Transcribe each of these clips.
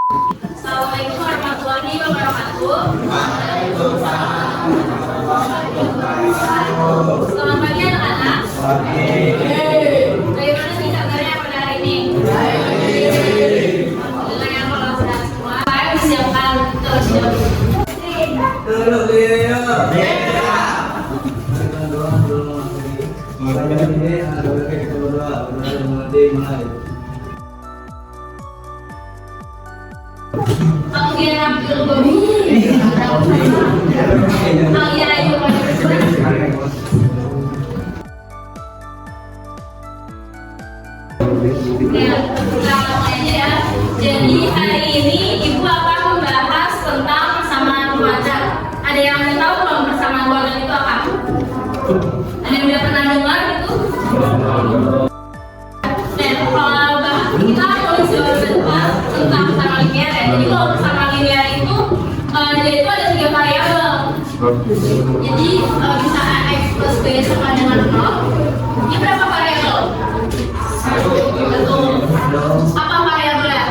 Assalamualaikum warahmatullahi wabarakatuh. Selamat pagi anak-anak. Bagaimana nih kabarnya pada hari ini? Alhamdulillah ya kalau sudah semua. Saya disiapkan terlebih Jadi hari ini Ibu akan membahas tentang persamaan keluarga. Ada yang mau tahu kalau persamaan keluarga itu apa? Ada yang udah pernah dengar itu? Dan kalau kita mau coba tentang persamaan linear ya. Jadi kalau persamaan linear itu dia itu ada 3 variabel. Jadi bisa x plus b sama dengan 0. Ini berapa variabel? Betul. Apa variabelnya?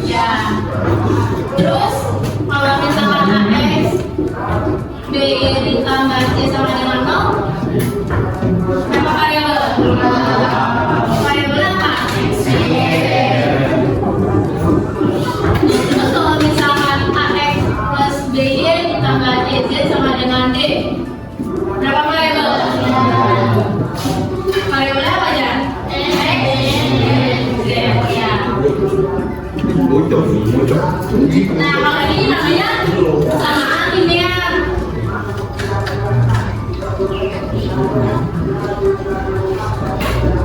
Ya. Terus kalau misalkan ax b ditambah c sama dengan 0, berapa variabel? Variabelnya apa? Terus kalau misalkan ax plus by ditambah cz sama dengan d, berapa variabel? Variabelnya apa aja? Nah, kalau ini namanya persamaan linear.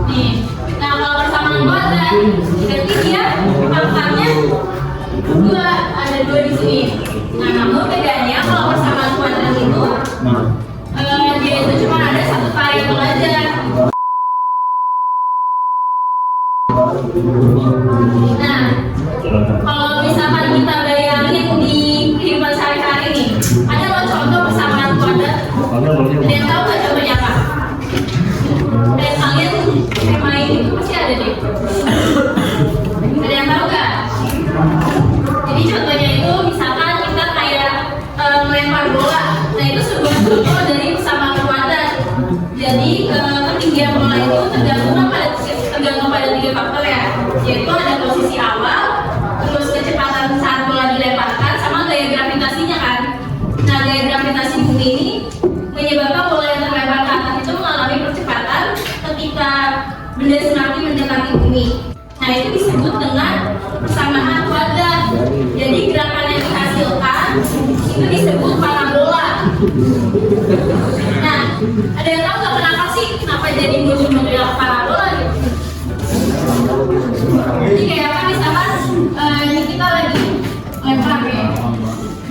Nih, nah kalau persamaan kuadrat, berarti dia pangkatnya 2, ada 2 di sini. Nah, namun bedanya kalau persamaan kuadrat itu, dia itu cuma ada 1 variabel aja. Nah, kalau misalkan kita bayangin di kehidupan sehari-hari nih, ada loh contoh persamaan kuadrat. Ada yang tahu nggak contohnya apa? Dan kalian main itu pasti ada deh. Ada yang tahu nggak? Jadi contohnya itu misalkan kita kayak melempar bola. Nah itu sebuah contoh dari persamaan kuadrat. Jadi ketinggian bola itu tergantung pada 3 faktor ya, yaitu ada posisi awal, terus kecepatan saat bola dilemparkan, sama gaya gravitasinya kan. Nah gaya gravitasi bumi ini menyebabkan bola yang terlempar ke atas itu mengalami percepatan ketika benda semakin mendekati bumi. Nah itu disebut dengan persamaan kuadrat. Jadi gerakan yang dihasilkan itu disebut parabola. Nah ada yang tahu nggak kenapa sih kenapa jadi muncul model parabola gitu? Jadi kayak apa misalkan ini kita lagi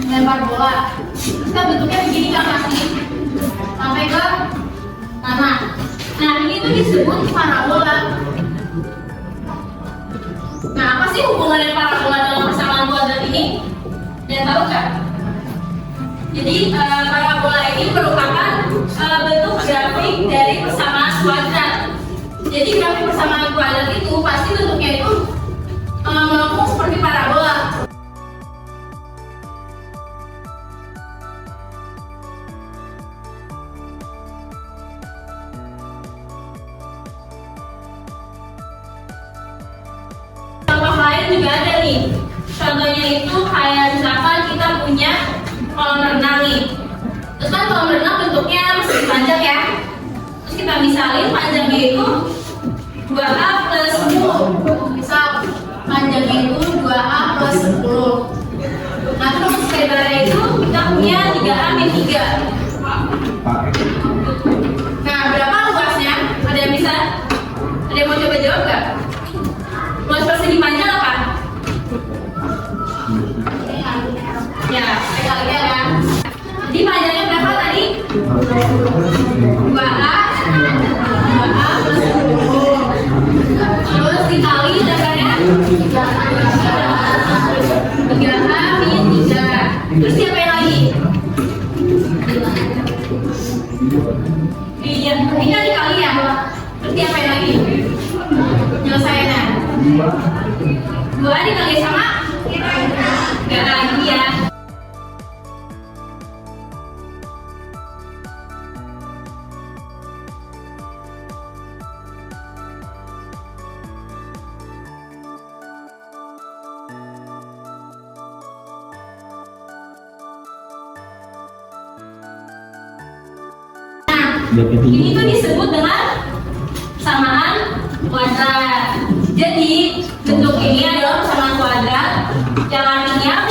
lempar bola, kita bentuknya begini kan pasti sampai ke tanah. Nah ini tuh disebut parabola. Nah apa sih hubungannya parabola dalam persamaan kuadrat ini? Dan tahu nggak? Jadi parabola ini merupakan bentuk grafik dari persamaan kuadrat. Jadi grafik persamaan kuadrat itu pasti bentuknya itu melengkung seperti parabola. Contoh lain juga ada nih. Contohnya itu kayak misalkan kita punya kolam renang nih. Terus kan kolam renang bentuknya masih panjang ya. Terus kita misalin panjangnya itu 2A plus 10. Misal panjangnya itu 2A plus 10. Nah terus lebarnya itu kita punya 3A min 3. Nah berapa luasnya? Ada yang bisa? Ada yang mau coba jawab nggak? Luas persegi panjang apa? Ya, kalian kan. Jadi panjangnya berapa tadi? 2A plus 10. Terus dikali lebarnya 3A min 3. Terus diapain lagi? Iya, ini kan dikali ya. Terus diapain lagi? Nyelesainnya. 2 dibagi sama 3 lagi ya. Ini tuh disebut dengan persamaan kuadrat. Jadi bentuk ini adalah persamaan kuadrat, yang artinya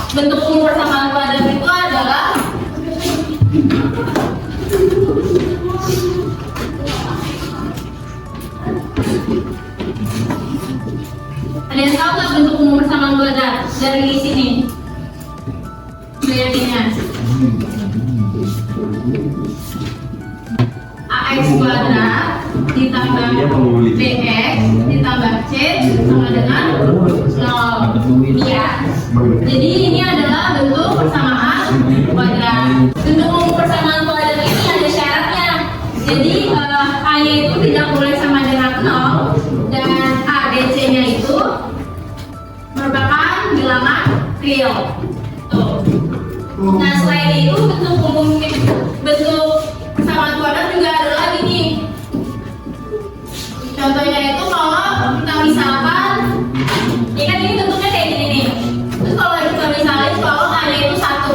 bentuk umum persamaan kuadrat itu adalah ada yang tahu nggak bentuk umum persamaan kuadrat dari sini? Lihatnya. AX kuadrat ditambah BX ditambah C sama dengan 0. Iya. Jadi ini adalah bentuk persamaan kuadrat. Bentuk umum persamaan kuadrat ini ada syaratnya. Jadi A-nya itu tidak boleh sama dengan 0 dan ABC-nya itu merupakan bilangan real. Tuh. Nah, selain itu bentuk persamaan kuadrat juga ada lagi nih. Contohnya itu kalau kita misalkan, ya kan ini bentuknya kayak gini nih. Terus kalau kita misalin kalau A-nya itu 1,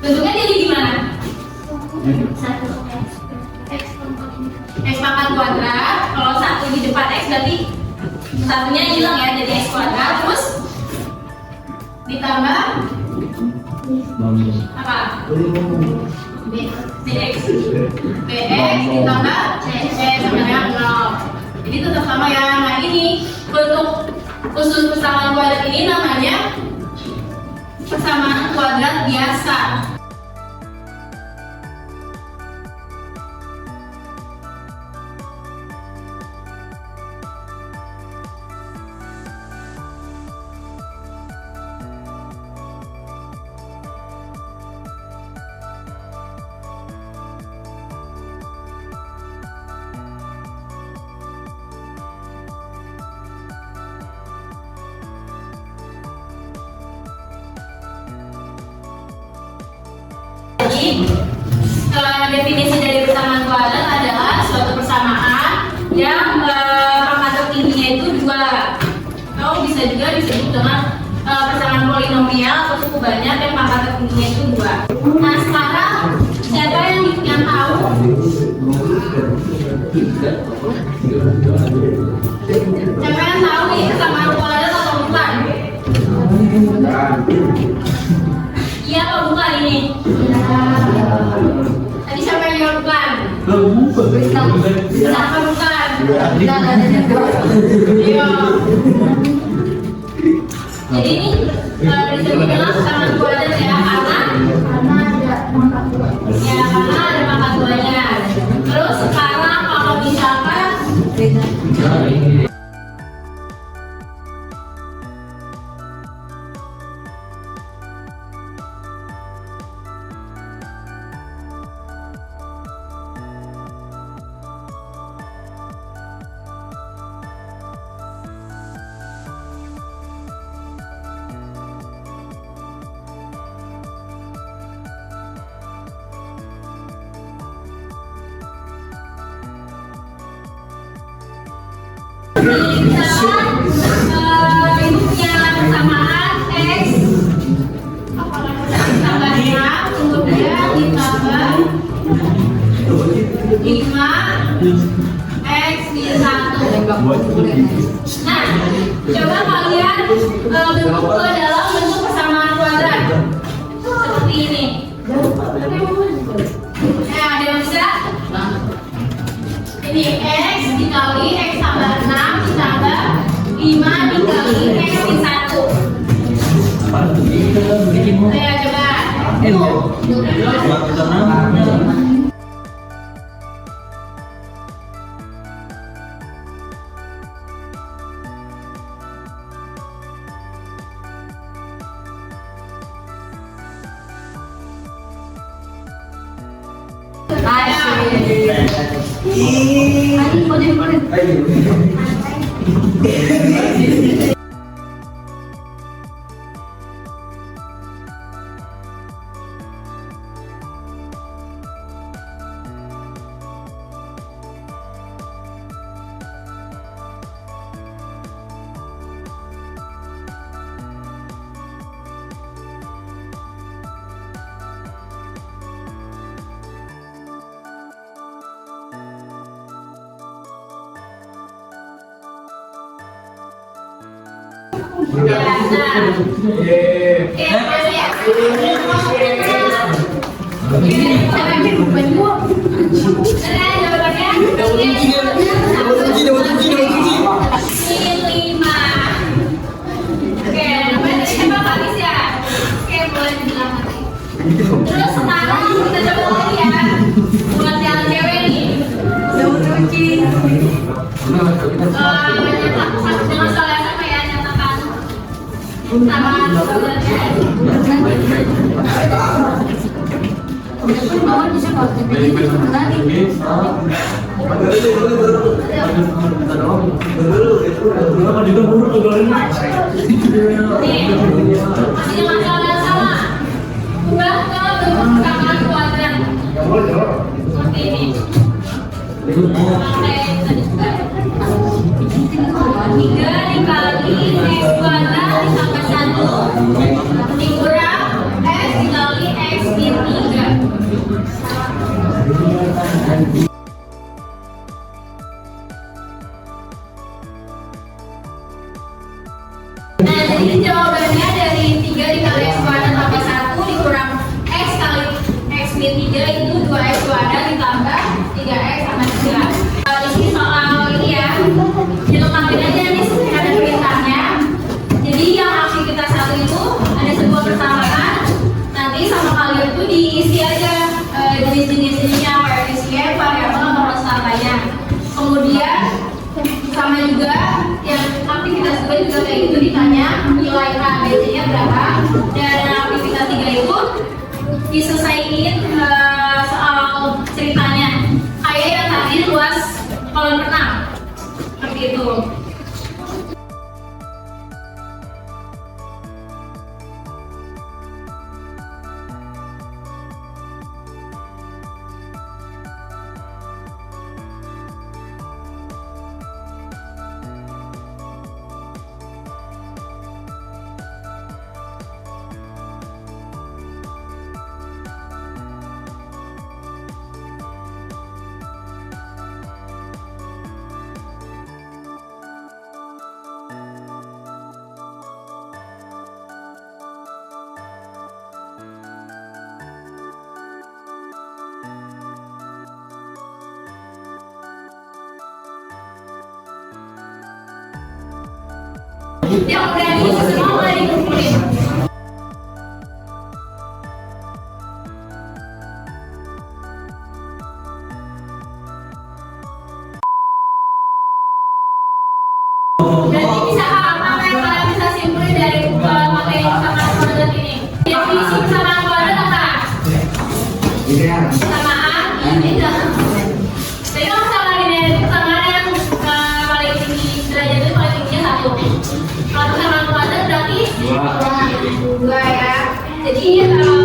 bentuknya jadi gimana? 1 X pangkat kuadrat. Kalau 1 di depan X berarti satunya hilang ya, jadi X kuadrat. Terus ditambah apa? BX ditambah C sama dengan 0. Jadi tetap sama ya. Nah, ini bentuk khusus persamaan kuadrat ini namanya persamaan kuadrat biasa. Jadi definisi dari persamaan kuadrat adalah suatu persamaan yang pangkat tertingginya itu 2, atau bisa juga disebut dengan persamaan polinomial atau cukup banyak yang pangkat tertingginya itu 2. Nah, sekarang siapa yang tahu? Siapa yang tahu nih persamaan kuadrat atau bukan? Iya atau bukan ini? Tadi siapa yang jawab bukan? Siapa bukan? Iya. Jadi ini disebut dengan persamaan kuadrat ya, karena ada pangkat 2-nya. Terus sekarang kalau misalkan bentuknya persamaan X ditambah 6 kemudian ditambah 5 X di 1. Nah, coba kalian bentuk dalam bentuk persamaan kuadrat seperti ini. Ada yang bisa? Ini X dikali X tambah 6 ditambah 5 dikali X di 1. Saya coba. Terus sekarang kita coba lagi ya, buat yang cewek nih. Nyatakan dengan soal sama ya, nyatakan sama saudaranya. Ubah ke bentuk kakak kuadrat seperti ini. Pakai tadi juga 3 dikali x kuadrat ditambah 1 dikurang x dikali x min 3. Nah, jadi jawabannya dari 3 dikali x kuadrat tambah 1 dikurang x kali x min 3 itu 2x kuadrat ditambah 3x sama 3. Di sini soal ini ya, dilengkapin aja nih ada perintahnya. Jadi yang aktivitas 1 itu ada sebuah persamaan. Nanti sama kalian itu diisi aja jenis-jenisnya, koefisien, variabel, atau konstantanya. Kemudian sama juga yang aktivitas 2 juga kayak gitu, ditanya nilai KBC-nya berapa, dan aktivitas 3 itu diselesaikan soal ceritanya kayak yang tadi luas kolam renang seperti itu. Yang berani semua mulai dikumpulin. Berarti bisa apa yang kalian bisa simpulin dari materi persamaan kuadrat ini? Definisi persamaan kuadrat apa? Persamaan ini dan jadi kalau misalkan ini persamaan yang paling tinggi derajat itu paling tingginya 1. Kalau persamaan kuadrat berarti 2 ya. Jadi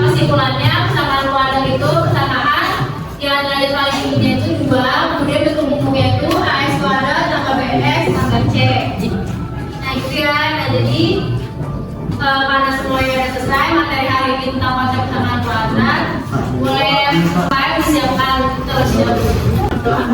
kesimpulannya persamaan kuadrat itu persamaan yang derajat paling tingginya itu 2, kemudian bentuk umumnya itu ax kuadrat tambah bx tambah c. Nah itu ya. Nah jadi karena semuanya sudah selesai materi hari ini tentang konsep persamaan kuadrat, boleh saya disiapkan terlebih dahulu. Doa.